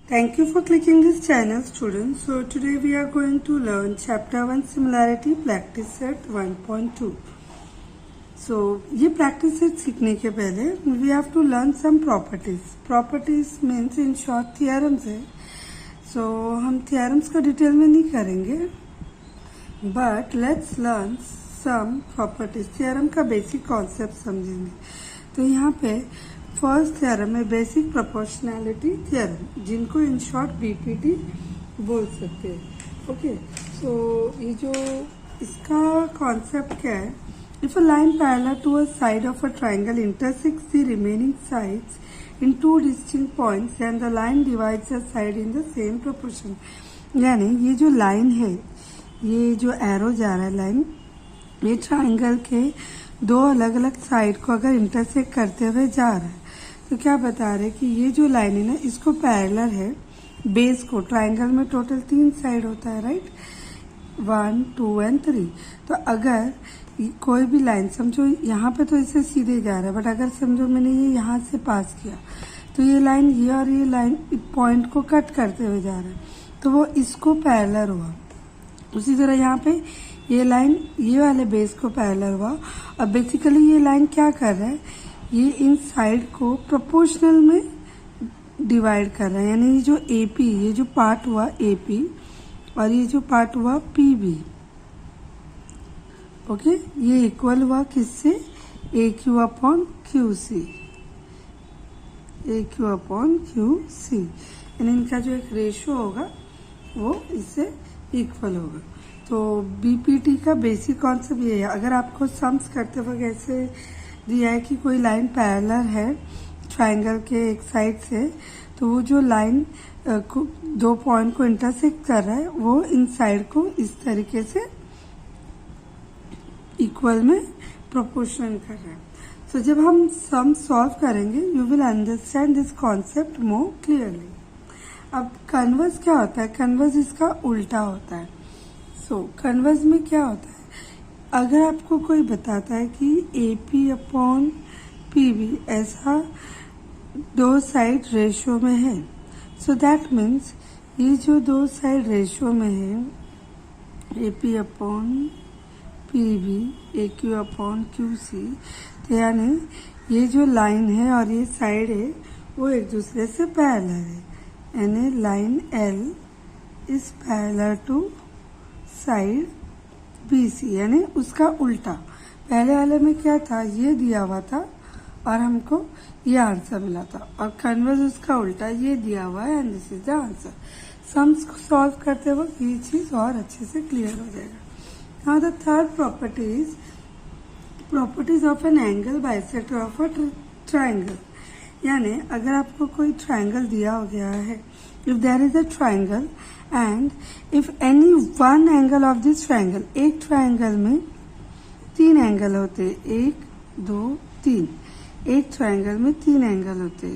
Thank you for clicking this channel, students. So today we are going to learn chapter 1 similarity practice set 1.2. So ये practice set सीखने के पहले we have to learn some properties. Properties means in short theorems है. So हम theorems का detail में नहीं करेंगे, but let's learn some properties. theorem का basic concept समझेंगे. तो यहाँ पे फर्स्ट थ्योरम है बेसिक प्रोपोर्शनैलिटी थ्योरम, जिनको इन शॉर्ट बीपीटी बोल सकते हैं. ओके, सो ये जो इसका कॉन्सेप्ट क्या है, if a line parallel to a side of a triangle intersects the remaining sides in two distinct points and the line divides a side in the same proportion. यानी ये जो line है, ये जो एरो जा रहा है लाइन, ये ट्राइंगल के दो अलग अलग साइड को अगर इंटरसेक्ट करते हुए जा रहा है, तो क्या बता रहे कि ये जो लाइन है ना, इसको पैरेलल है बेस को. ट्राइंगल में टोटल 3 साइड होता है, राइट, 1, 2 एंड 3. तो अगर कोई भी लाइन समझो यहाँ पे तो इसे सीधे जा रहा है, बट अगर समझो मैंने ये यहाँ से पास किया तो ये लाइन ये और ये लाइन पॉइंट को कट करते हुए जा रहा है, तो वो इसको पैरेलल हुआ. उसी तरह यहाँ पे ये लाइन ये वाले बेस को पैरेलल हुआ. और बेसिकली ये लाइन क्या कर रहा है, ये इन साइड को प्रोपोर्शनल में डिवाइड कर रहा है. यानी ये जो AP, ये जो पार्ट हुआ AP और ये जो पार्ट हुआ PB, ओके, ये इक्वल हुआ किससे, AQ upon QC. AQ upon QC, यानी इनका जो एक रेशियो होगा वो इससे इक्वल होगा. तो बीपीटी का बेसिक कॉन्सेप्ट ये है. अगर आपको सम्स करते वक्त ऐसे दिया है कि कोई लाइन पैरेलल है ट्राइंगल के एक साइड से, तो वो जो लाइन दो पॉइंट को इंटरसेक्ट कर रहा है वो इन साइड को इस तरीके से इक्वल में प्रोपोर्शन कर रहा है. सो जब हम सम सॉल्व करेंगे you will understand this concept more clearly. अब कन्वर्स क्या होता है, कन्वर्स इसका उल्टा होता है. सो कन्वर्स में क्या होता है, अगर आपको कोई बताता है कि AP अपॉन PB ऐसा दो साइड रेशियो में है, सो दैट मीन्स ये जो दो साइड रेशियो में है AP upon PB, AQ upon QC, तो यानी ये जो लाइन है और ये साइड है वो एक दूसरे से पैरेलल है. यानी line L is parallel to side BC, यानी उसका उल्टा. पहले वाले में क्या था, ये दिया हुआ था और हमको ये आंसर मिला था, और कन्वर्स उसका उल्टा ये दिया हुआ है and this is the answer. Sums को सॉल्व करते वक्त ये चीज और अच्छे से क्लियर हो जाएगा. Now the third properties of an angle bisector of a triangle. यानी अगर आपको कोई ट्राइंगल दिया हो गया है, if there is a triangle and if any one angle of this triangle, एक ट्राइंगल में 3 एंगल होते, 1, 2, 3. एक ट्राइंगल में 3 एंगल होते,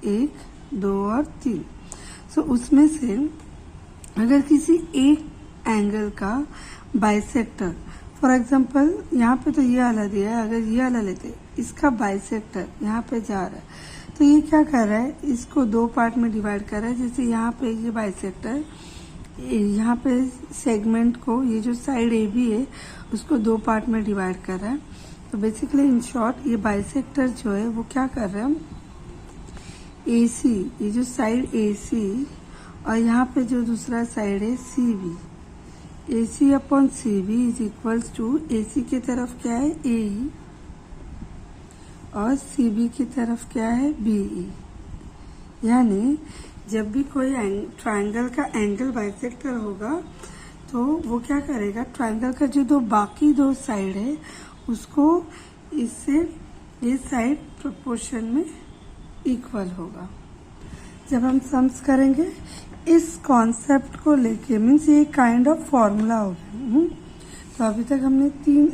1, 2 और 3. सो उसमें से अगर किसी एक एंगल का बाइसेक्टर, फॉर एग्जांपल यहाँ पे तो ये वाला दिया है, अगर ये वाला लेते इसका बाइसेक्टर यहाँ पे जा रहा है, तो ये क्या कर रहा है, इसको 2 पार्ट में डिवाइड कर रहा है. जैसे यहाँ पे ये बाइसेक्टर, यहाँ पे सेगमेंट को, ये जो साइड AB है उसको 2 पार्ट में डिवाइड कर रहा है. तो बेसिकली इन शॉर्ट ये बाइसेक्टर जो है वो क्या कर रहा है, AC, ये जो साइड AC और यहाँ पे जो दूसरा साइड है CB, AC upon CB is equals to AC की तरफ क्या है AE और CB की तरफ क्या है BE. यानी जब भी कोई ट्राइंगल का एंगल बाइसेक्टर होगा तो वो क्या करेगा, ट्राइंगल का जो बाकी दो साइड है उसको इससे ये साइड प्रोपोर्शन में इक्वल होगा. जब हम सम्स करेंगे इस कॉन्सेप्ट को लेके, मीन्स ये काइंड ऑफ फॉर्मूला होगा. तो अभी तक हमने 3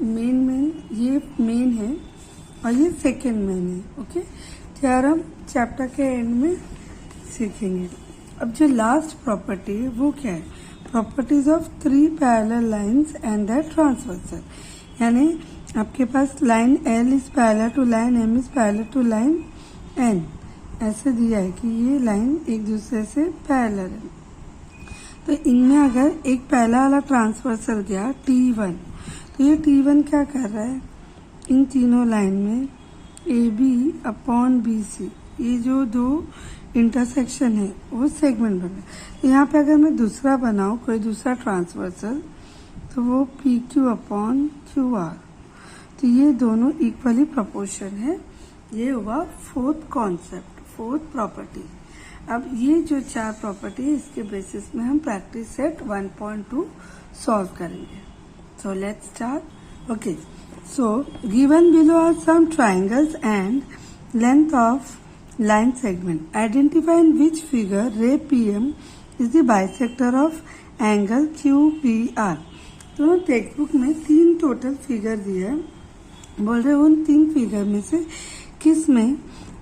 मेन ये मेन है और ये सेकेंड मेन है. ओके, थ्योरम चैप्टर के एंड में सीखेंगे. अब जो लास्ट प्रॉपर्टी है वो क्या है, properties of 3 parallel lines and the transversal. यानी आपके पास line L is parallel to line M is parallel to line N, ऐसे दिया है कि ये लाइन एक दूसरे से पैरेलल है, तो इनमें अगर एक पहला वाला ट्रांसवर्सल गया T1, तो ये T1 क्या कर रहा है, इन तीनों लाइन में AB/BC, ये जो दो इंटरसेक्शन है वो सेगमेंट बन रहा है। तो यहाँ पे अगर मैं दूसरा बनाऊँ कोई दूसरा ट्रांसवर्सल, तो वो PQ/QR, तो ये दोनों इक्वली प्रोपोर्शन है। ये हुआ फोर्थ कॉन्सेप्ट, फोर्थ प्रॉपर्टी। अब ये जो चार प्रॉपर्टी है इसके बेसिस में हम प्रैक्टिस सेट 1.2 सॉल्व करेंगे। So let's start. Okay, so given below are some triangles and length of line segment. Identify in which figure ray PM is the bisector of angle QPR. तो text book में 3 total figure दिया है, बोल रहे उन 3 figure में से किस में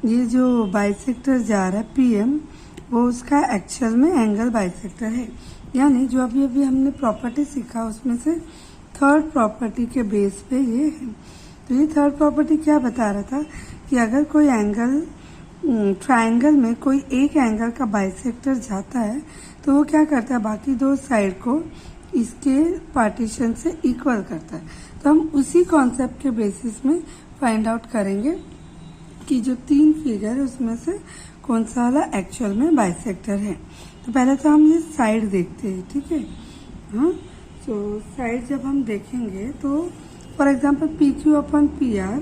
ये जो बाइसेक्टर जा रहा है PM, वो उसका एक्चुअल में एंगल बाइसेक्टर है। यानी जो अभी अभी हमने प्रॉपर्टी सीखा उसमें से थर्ड प्रॉपर्टी के बेस पे ये है। तो ये थर्ड प्रॉपर्टी क्या बता रहा था कि अगर कोई एंगल ट्रायंगल में कोई एक एंगल का बाइसेक्टर जाता है तो वो क्या करता है, बाकी दो साइड को इसके पार्टीशन से इक्वल करता है। तो हम उसी कॉन्सेप्ट के बेसिस में फाइंड आउट करेंगे कि जो 3 फिगर है उसमें से कौन सा वाला एक्चुअल में बाइसेक्टर है। तो पहले तो हम ये साइड देखते हैं, ठीक है। हाँ, तो साइड जब हम देखेंगे तो for example PQ/PR,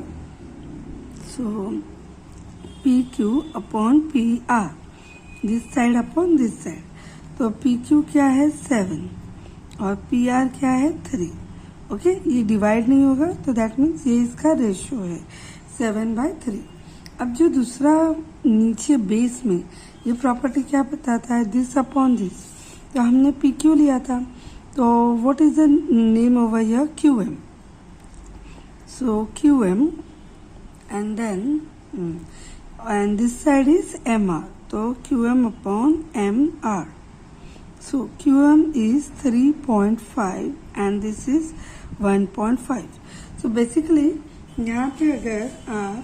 so PQ/PR, this side upon this side. तो PQ क्या है 7 और PR क्या है 3। ओके, ये डिवाइड नहीं होगा तो दैट मीन्स ये इसका रेशियो है 7/3। अब जो दूसरा नीचे बेस में ये प्रॉपर्टी क्या बताता है, दिस अपॉन दिस। तो हमने PQ लिया था, तो what is the name over here, QM। So QM and then and this side is MR, तो QM/MR. So QM is 3.5 and this is 1.5. So basically यहाँ पे अगर आप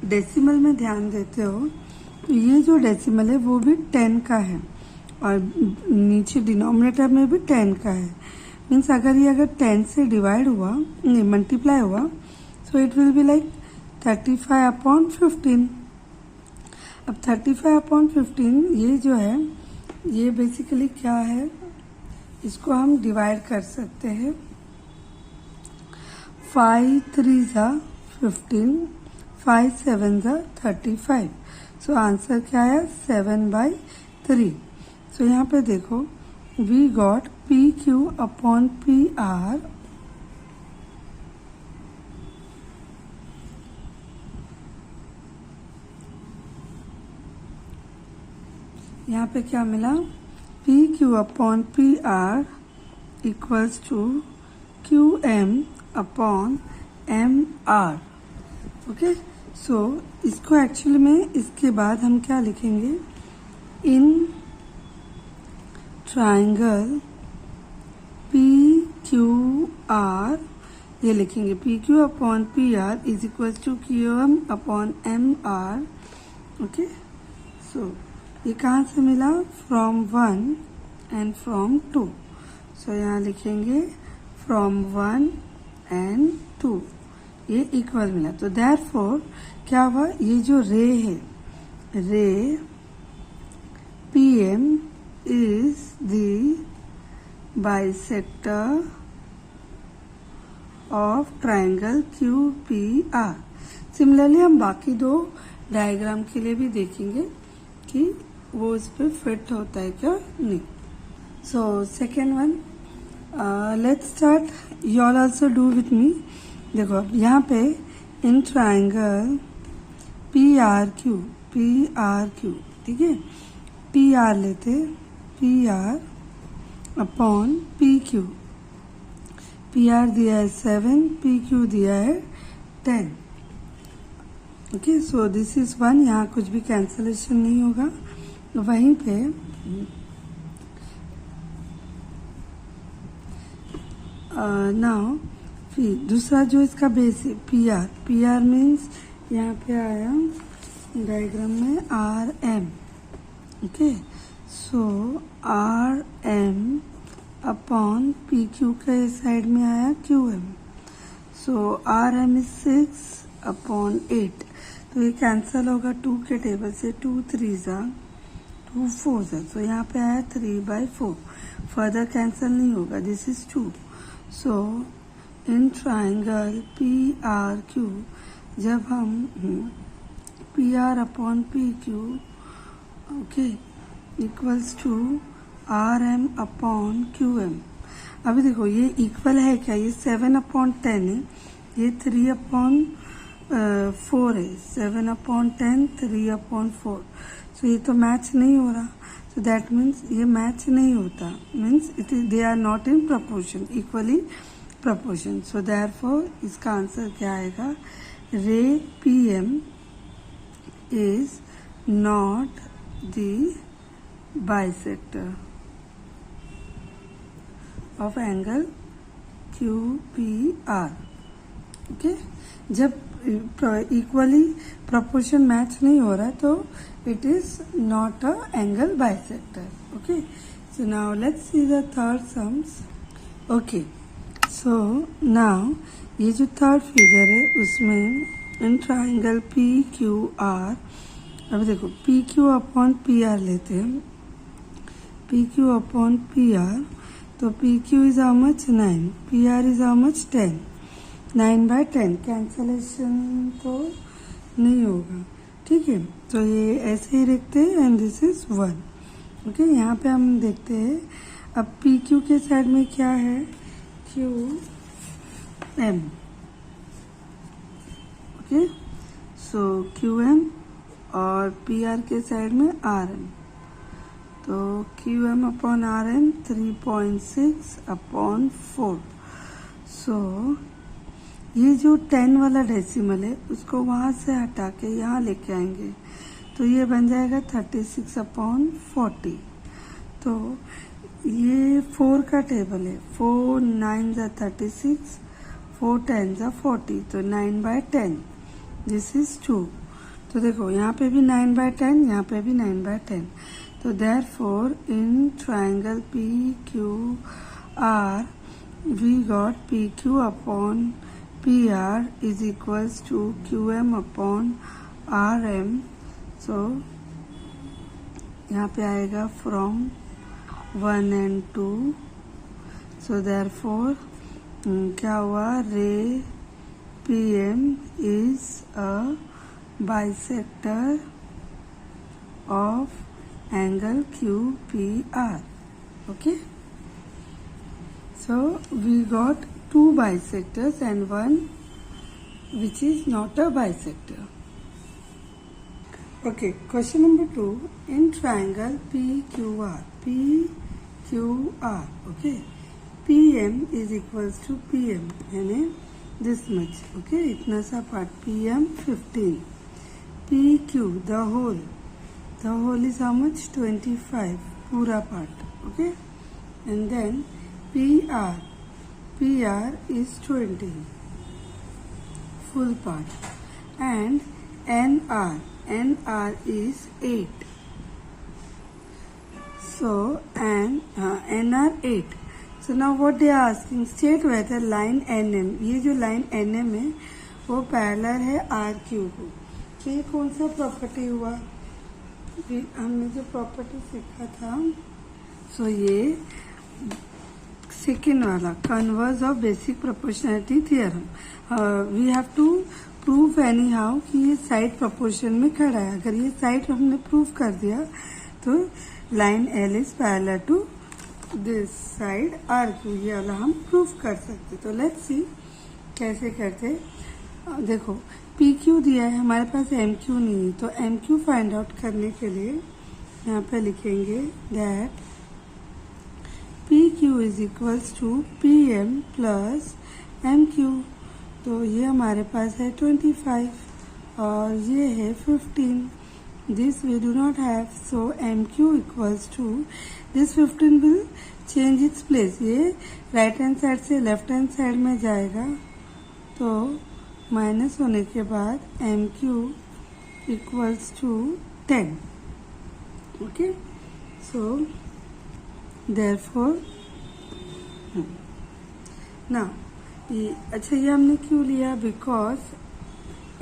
डेसिमल में ध्यान देते हो तो ये जो डेसिमल है वो भी 10 का है और नीचे डिनोमिनेटर में भी 10 का है। मीन्स अगर 10 से डिवाइड हुआ, नहीं मल्टीप्लाई हुआ, so it will be like 35/15। अब 35/15 ये जो है ये बेसिकली क्या है, इसको हम डिवाइड कर सकते हैं 5 3 ज़ा 15, 5 7 ज़ा 35। सो आंसर क्या है 7/3। सो यहाँ पे देखो वी गॉट PQ/PR यहाँ पे क्या मिला, PQ/PR equals to QM/MR। Okay, सो इसको एक्चुअली में इसके बाद हम क्या लिखेंगे, इन ट्राइंगल PQR ये लिखेंगे PQ/PR is equals to QM/MR। Okay, so ये कहाँ से मिला, फ्रॉम 1 एंड फ्रॉम 2। सो यहाँ लिखेंगे फ्रॉम 1 एंड 2, ये इक्वल मिला। तो देयरफॉर क्या हुआ, ये जो रे है, रे PM is the bisector of triangle QPR। Similarly हम बाकी दो डायग्राम के लिए भी देखेंगे कि वो इस पे फिट होता है क्या नहीं। So second one, let's start, you all also do with me. देखो अब यहाँ पे इन ट्राइंगल PRQ, ठीक है, PR लेते, PR/PQ। PR दिया है 7, PQ दिया है 10। ओके, सो दिस इज 1, यहाँ कुछ भी कैंसलेशन नहीं होगा। वहीं पे नाउ फिर दूसरा जो इसका बेस है PR मीन्स यहाँ पे आया डायग्राम में R M, okay, so R M upon P Q के साइड में आया Q M, so R M is 6 upon 8, तो ये कैंसल होगा 2 के टेबल से, 2 3 जा 2 4 जा, तो यहाँ पे आया 3/4, फर्दर कैंसल नहीं होगा, this is 2, so in triangle P R Q जब हम P R upon P Q, okay, equals to R M upon Q M. अभी देखो ये इक्वल है क्या, ये 7/10 है, ये 3/4 है, 7/10 3/4, सो ये तो मैच नहीं हो रहा, सो दैट मीन्स ये मैच नहीं होता, means it is they are not in proportion, equally proportion, so therefore इसका आंसर क्या आएगा, ray P M is not the bisector of angle QPR, okay, जब इक्वली प्रोपोर्शन मैच नहीं हो रहा तो it is not a angle bisector, okay. So now let's see the third sums, okay, so now ये जो third figure है उसमें इन triangle P Q R, अब देखो P Q upon P R लेते हैं, P Q upon P R, तो P Q is how much 9, P R is how much 10, 9/10, cancellation तो नहीं होगा, ठीक है, तो ये ऐसे ही लिखते हैं एंड दिस इज 1, ओके। यहाँ पे हम देखते हैं अब पी क्यू के साइड में क्या है, Q M, okay, so Q M और पी आर के साइड में आर एम, तो Q M upon R M 3.6/4, so ये जो 10 वाला डेसिमल है उसको वहाँ से हटा के यहाँ लेके आएंगे, तो ये बन जाएगा 36/40, तो ये 4 का टेबल है, 4 9 जा 36, 4 10 जा 40, तो 9/10, दिस इज 2, तो देखो यहाँ पे भी 9/10, यहाँ पे भी 9/10, तो therefore in triangle P Q R we got P Q upon P R is equals to Q M upon R M, so यहाँ पे आएगा फ्रॉम 1 and 2, सो देयरफॉर क्या हुआ, ray P M is a bisector of angle Q P R, okay, so we got 2 bisectors and 1 which is not a bisector. Okay, question number 2, in triangle PQR, okay, PM is equals to PM, यानी this much, okay, इतना सा part, PM 15, PQ the whole is how much, 25, पूरा part, okay, and then PR is 20, full part, and NR is 8, so and NR 8. So now what they are asking, state whether line NM, ये जो line NM है वो parallel है RQ को, तो ये कौन सा प्रॉपर्टी हुआ, हमने जो प्रॉपर्टी सीखा था, सो ये सेकेंड वाला converse of basic proportionality theorem, we have to prove anyhow कि ये साइड प्रोपोर्शन में खड़ा है, अगर ये साइड हमने प्रूव कर दिया तो line L is parallel to this side R Q, ये वाला हम प्रूव कर सकते, तो लेट्स सी कैसे करते। देखो पी क्यू दिया है, हमारे पास एम क्यू नहीं है, तो एम क्यू फाइंड आउट करने के लिए यहाँ पे लिखेंगे that P Q is equals to P M plus M Q, तो ये हमारे पास है 25 और ये है 15, this we do not have, so mq equals to this 15 will change its place, ये राइट हैंड साइड से लेफ्ट हैंड साइड में जाएगा, तो माइनस होने के बाद mq equals to 10. Okay, so therefore now ये अच्छा ये हमने क्यों लिया? Because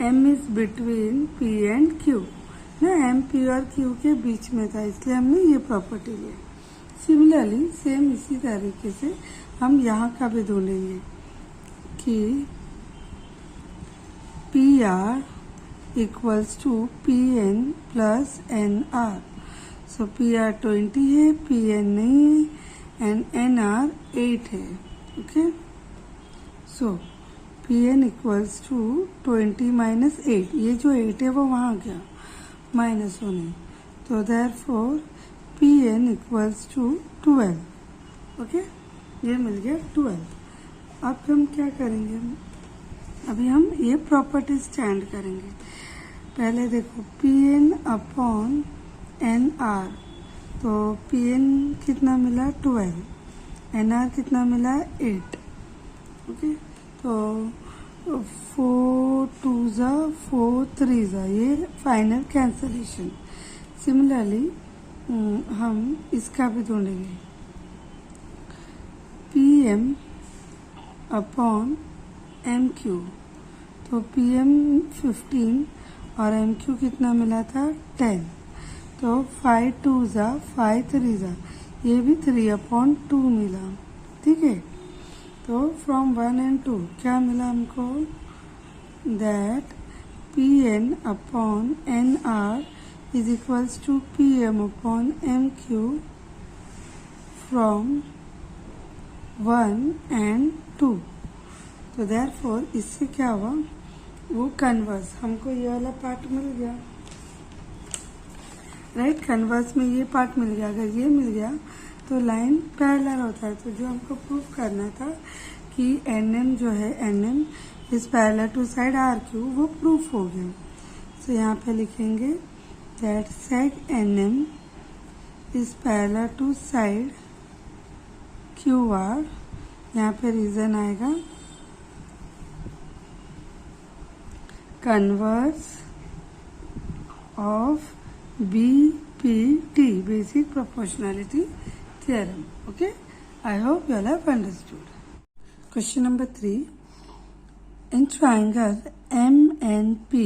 m is between p and q ना, m p और q के बीच में था, इसलिए हमने ये प्रॉपर्टी लिया। सिमिलरली सेम इसी तरीके से हम यहाँ का भी ढूंढेंगे कि P R equals to P N plus N R. So P R 20 है, पी एन नहीं है, एंड एन आर 8 है। Okay, so P N equals to 20 minus 8, ये जो 8 है वो वहाँ गया माइनस होने, तो therefore P N equals to 12। Okay, ये मिल गया 12। अब हम क्या करेंगे? अभी हम ये प्रॉपर्टी स्टैंड करेंगे। पहले देखो P N upon N R, तो पी एन कितना मिला 12, एन आर कितना मिला 8। ओके, तो 4 2 ज़ा 4 3 ज़ा, ये फाइनल कैंसलेशन। सिमिलरली हम इसका भी ढूंढेंगे P M upon M Q, तो पी एम 15 और एम क्यू कितना मिला था 10, तो 5 2 ज़ा 5 3 ज़ा, ये भी 3/2 मिला। ठीक है, तो फ्रॉम 1 एंड 2 क्या मिला हमको? That P N upon N R is equals to P M upon M Q from 1 and 2। तो देयरफॉर इससे क्या हुआ? वो कन्वर्स, हमको ये वाला पार्ट मिल गया, राइट। कन्वर्स में ये पार्ट मिल गया। अगर ये मिल गया तो लाइन पैरेलल होता है। तो जो हमको प्रूफ करना था कि एन एम जो है, N M is parallel to side R Q, वो प्रूफ हो गया। तो यहाँ पे लिखेंगे दैट सेक N M is parallel to side Q R. यहाँ पे रीजन आएगा converse of BPT, basic proportionality theorem. Okay, I hope you all have understood. Question number 3. In triangle MNP,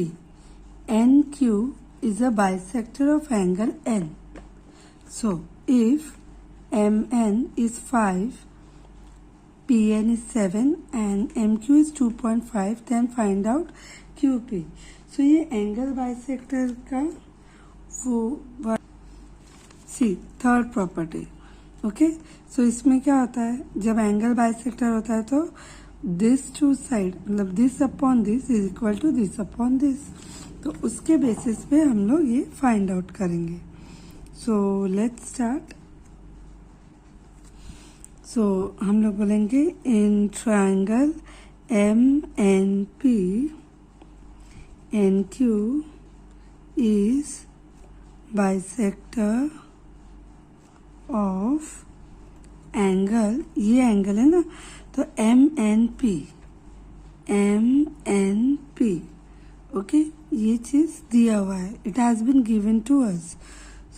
NQ is a bisector of angle N. So, if MN is 5, PN is 7 and MQ is 2.5, then find out QP. So, ये angle bisector का वो सी third property. Okay, सो इसमें क्या होता है? जब angle bisector होता है तो दिस टू साइड, मतलब this upon this is equal to this upon this, तो उसके बेसिस पे हम लोग ये फाइंड आउट करेंगे। So let's start. सो हम लोग बोलेंगे in triangle MNP, NQ is bisector of angle, ये एंगल है ना, तो MNP, ओके, ये चीज दिया हुआ है, it has been given to us,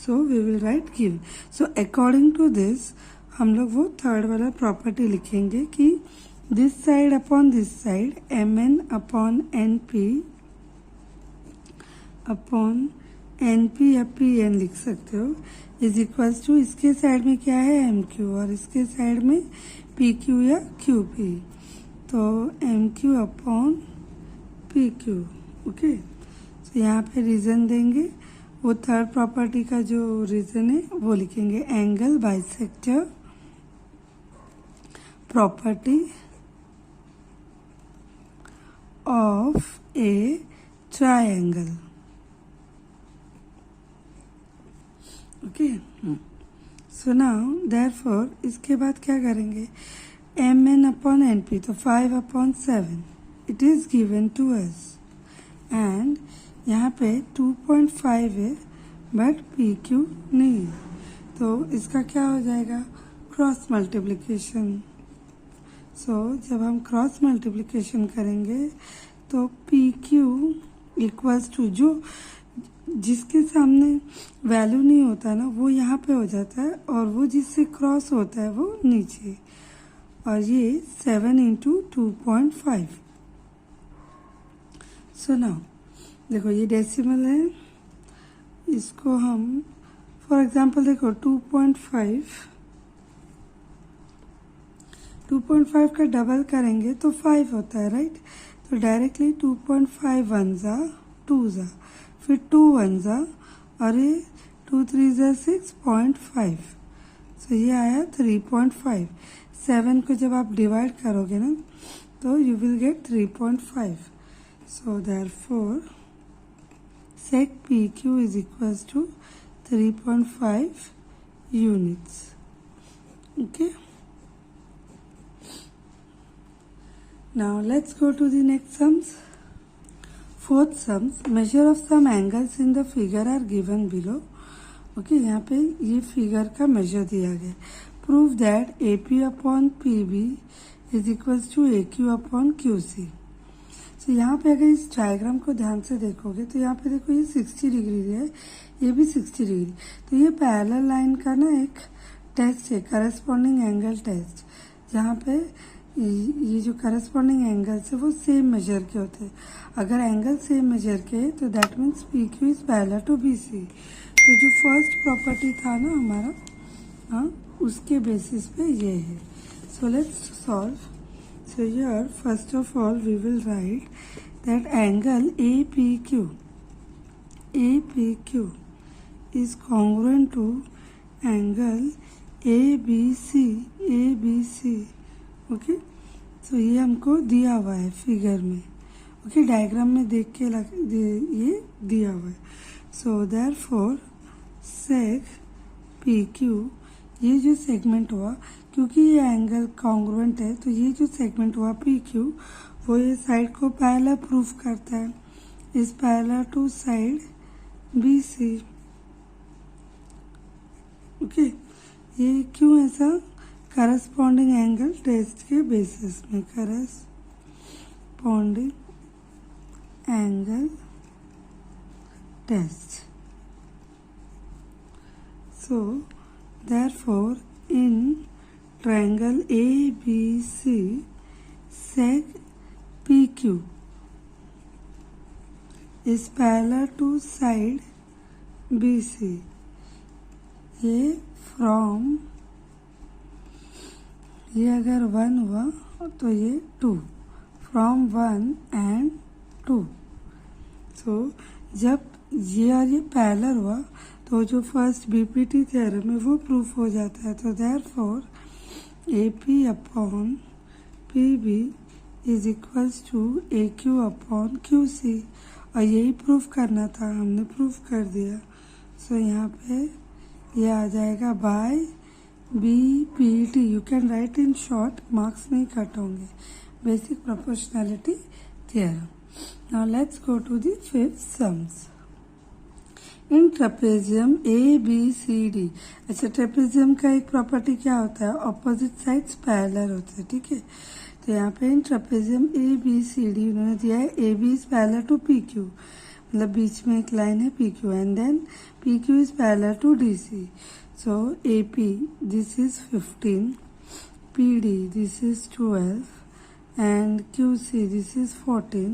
so we will write give. सो अकॉर्डिंग टू दिस हम लोग वो थर्ड वाला प्रॉपर्टी लिखेंगे कि this side upon this side MN upon NP upon NP या PN लिख सकते हो, इज इक्वल्स टू इसके साइड में क्या है MQ और इसके साइड में PQ या QP, तो MQ अपॉन PQ। ओके, तो यहाँ पे रीजन देंगे, वो थर्ड प्रॉपर्टी का जो रीजन है वो लिखेंगे angle bisector property of a triangle. Okay, so now therefore इसके बाद क्या करेंगे? MN अपॉन NP, तो 5 upon 7 it is given to us, and यहाँ पे 2.5 है बट PQ नहीं है, तो इसका क्या हो जाएगा? Cross multiplication. सो जब हम क्रॉस मल्टीप्लिकेशन करेंगे तो PQ इक्वल्स टू जो जिसके सामने वैल्यू नहीं होता ना वो यहाँ पे हो जाता है, और वो जिससे क्रॉस होता है वो नीचे। और ये 7 इंटू 2.5। सो नाउ देखो ये डेसिमल है, इसको हम फॉर एग्जांपल देखो 2.5 का डबल करेंगे तो 5 होता है, राइट। तो डायरेक्टली 2.5 वन ज़ा 2 ज़ा, फिर 2 वन ज़ा, और ये 2 3 ज़ा 6.5। सो ये आया 3.5। 7 को जब आप डिवाइड करोगे ना तो you will get 3.5। So therefore sec PQ is equals to 3.5 units. Okay. Now let's go to the next sums. Fourth sums, measure of some angles in the figure are given below. Okay, यहाँ पे ये figure का major दिया गया। Prove that AP upon PB is equals to AQ upon QC. तो यहाँ पे अगर इस डायग्राम को ध्यान से देखोगे तो यहाँ पे देखो ये 60 डिग्री है, ये भी 60 डिग्री। तो ये पैरेलल लाइन का ना एक टेस्ट है, करस्पॉन्डिंग एंगल टेस्ट, जहाँ पे ये जो करस्पॉन्डिंग एंगल्स है वो सेम मेजर के होते हैं। अगर एंगल सेम मेजर के है तो that means PQ is parallel to BC। तो जो फर्स्ट प्रॉपर्टी था ना हमारा, हाँ, उसके बेसिस पे ये है। So let's solve. So here first of all we will write that angle APQ is congruent to angle ABC। Okay, so ये हमको दिया हुआ है फिगर में। ओके, डायग्राम में देख के ये दिया हुआ है। So therefore sec PQ, ये जो सेगमेंट हुआ, क्योंकि ये एंगल कॉन्ग्रुएंट है तो ये जो सेगमेंट हुआ PQ वो ये साइड को पैरेलल प्रूफ करता है, is parallel to side BC। Okay, ये क्यों ऐसा? करस्पॉन्डिंग एंगल टेस्ट के बेसिस में, corresponding angle test. So therefore in triangle ABC sec PQ is parallel to side BC। ये फ्रॉम, ये अगर 1 हुआ तो ये 2, फ्रॉम 1 एंड 2। सो जब ये और ये पैरेलल हुआ तो जो फर्स्ट BPT थ्योरम है वो प्रूफ हो जाता है। तो therefore AP upon PB is equals to AQ upon QC, और यही प्रूफ करना था, हमने प्रूफ कर दिया। सो यहाँ पे ये आ जाएगा by BPT। You can write in short, marks नहीं कट होंगे। Basic proportionality theorem. Now let's go to the fifth sums. In trapezium ABCD, अच्छा ट्रेपेजियम का एक प्रॉपर्टी क्या होता है? ऑपोजिट साइड्स पैरेलल होते हैं, ठीक है। तो यहाँ पे इन ट्रेपेजियम ABCD उन्होंने दिया है AB is parallel to PQ, मतलब बीच में एक लाइन है PQ, and then PQ is parallel to DC। सो AP this is 15, PD this is 12, and QC this is 14,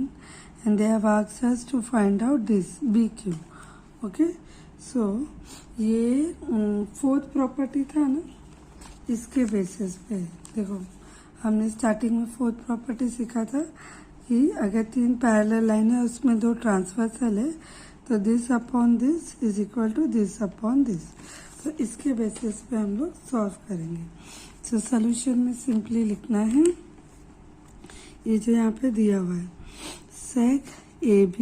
and they have asked us to find out this BQ। Okay, so ये fourth property था ना, इसके basis पे देखो हमने starting में fourth property सीखा था कि अगर 3 पैरेलल लाइन है उसमें 2 ट्रांसवर्सल है तो this upon this is equal to this upon this. तो इसके बेसिस पे हम लोग सॉल्व करेंगे। सो सोल्यूशन में सिंपली लिखना है ये जो यहाँ पे दिया हुआ है, sec AB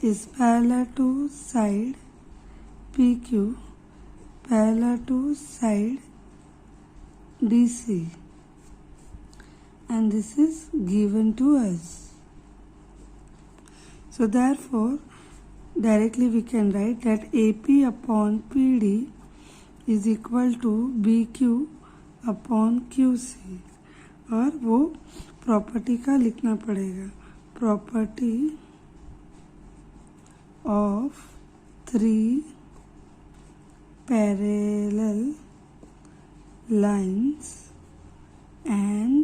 is parallel to side PQ parallel to side DC, and this is given to us. So therefore directly we can write that AP upon PD is equal to BQ upon QC, और वो property का लिखना पड़ेगा, property of 3 parallel lines and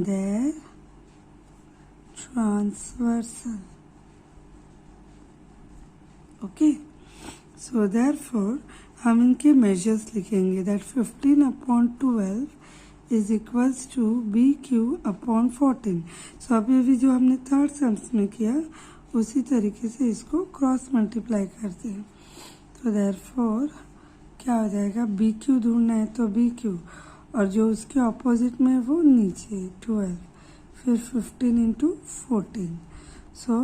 their transversal. Okay, so therefore हम इनके measures लिखेंगे that 15/12 is equals to BQ/14. सो अभी जो हमने थर्ड सम्स में किया उसी तरीके से इसको क्रॉस मल्टीप्लाई करते हैं. तो देयरफॉर क्या हो जाएगा, BQ ढूंढना है तो BQ और जो उसके ऑपोजिट में वो नीचे 12, फिर 15 × 14. सो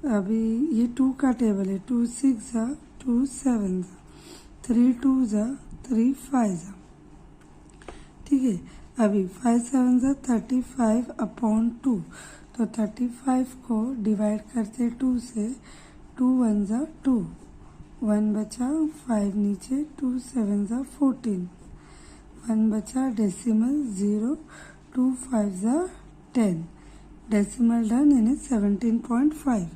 अभी ये 2 का टेबल है. 2 6 जा, 2 7 जा, 3 2 जा, 3 5 जा. ठीक है, अभी 5 7 जा 35/2. तो 35 को डिवाइड करते 2 से. 2 1 जा 2, 1 बचा, 5 नीचे, 2 7 जा 14, 1 बचा, डेसिमल 0, 2 5 जा 10. Decimal done in is 17.5.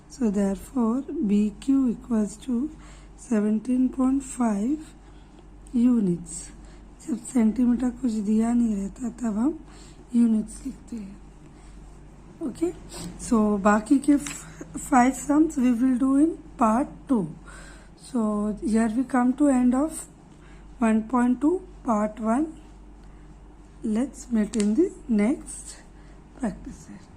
So therefore BQ equals to 17.5 units. जब सेंटीमीटर कुछ दिया नहीं रहता तब हम यूनिट्स लिखते हैं. ओके, सो बाकी के 5 sums we will do in part 2. So here we come to end of 1.2 part 1. Let's meet in the next practice set.